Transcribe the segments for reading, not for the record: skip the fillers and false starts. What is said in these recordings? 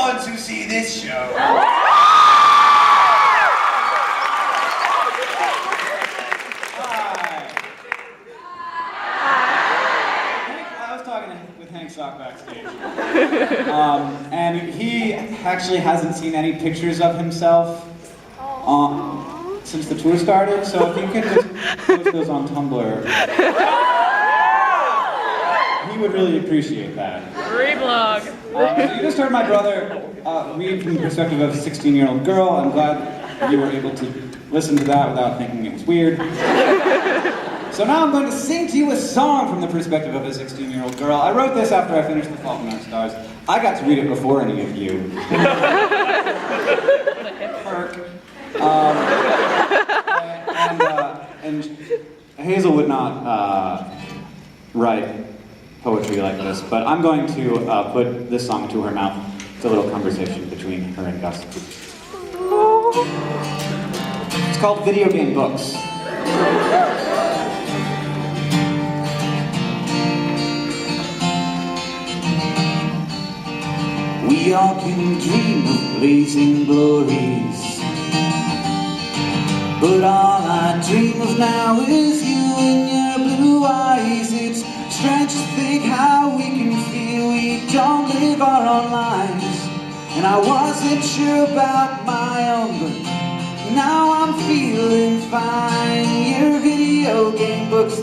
ones who see this show. Sock backstage. And he actually hasn't seen any pictures of himself since the tour started, so if you could just post those on Tumblr, he would really appreciate that. Reblog. So you just heard my brother read from the perspective of a 16-year-old girl. I'm glad you were able to listen to that without thinking it was weird. So now I'm going to sing to you a song from the perspective of a 16-year-old girl. I wrote this after I finished The Fault in Our Stars. I got to read it before any of you. Perk. And Hazel would not write poetry like this, but I'm going to put this song to her mouth. It's a little conversation between her and Gus. It's called Video Game Books. We all can dream of blazing glories, but all I dream of now is you and your blue eyes. It's strange to think how we can feel we don't live our own lives. And I wasn't sure about my own, but now I'm feeling fine. Your video game books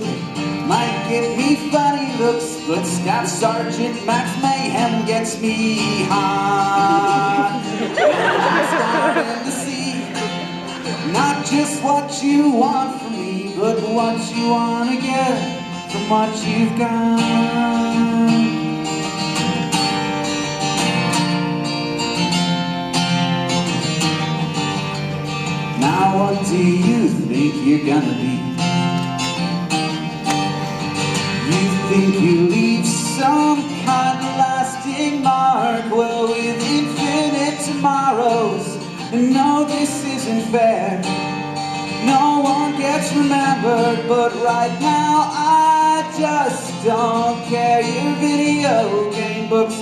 might give me funny looks, but Staff Sergeant Max Mayhem gets me hot. And I'm starting to see not just what you want from me, but what you want to get from what you've got. Now what do you think you're gonna be? You think you leave some kind of lasting mark? Well, with infinite tomorrows, no, this isn't fair. No one gets remembered, but right now I just don't care. Your video game books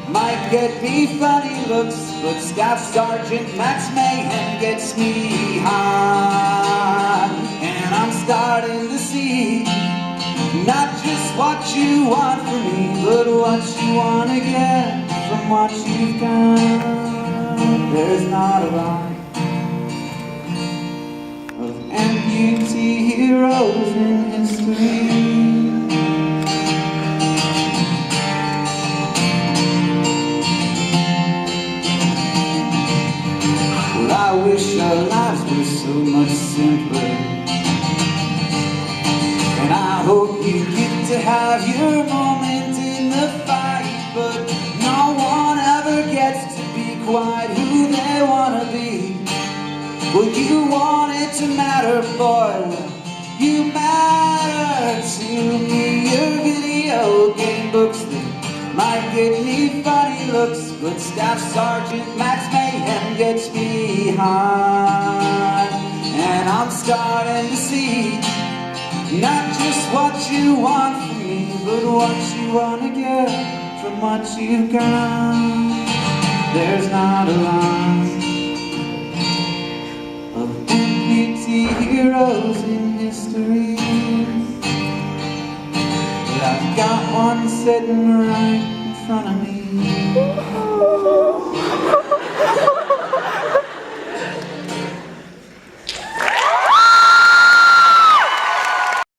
might get me funny looks, but Staff Sergeant Max Mayhem gets me high. And I'm starting to see not just what you want from me, but what you want to get from what you've done. There's not a line of amputee heroes in history. Well, I wish our lives were so much simpler, and I hope you get to have your moment in the fight, but no one ever gets to be quite who they want to be. Well, you want it to matter, boy, well, you matter to me. Your video game books, they might get me funny looks, but Staff Sergeant Max Mayhem gets me high. And I'm starting to see not just what you want from me, but what you want to get from what you've got. There's not a line of amputee heroes in history, but I've got one sitting right in front of me.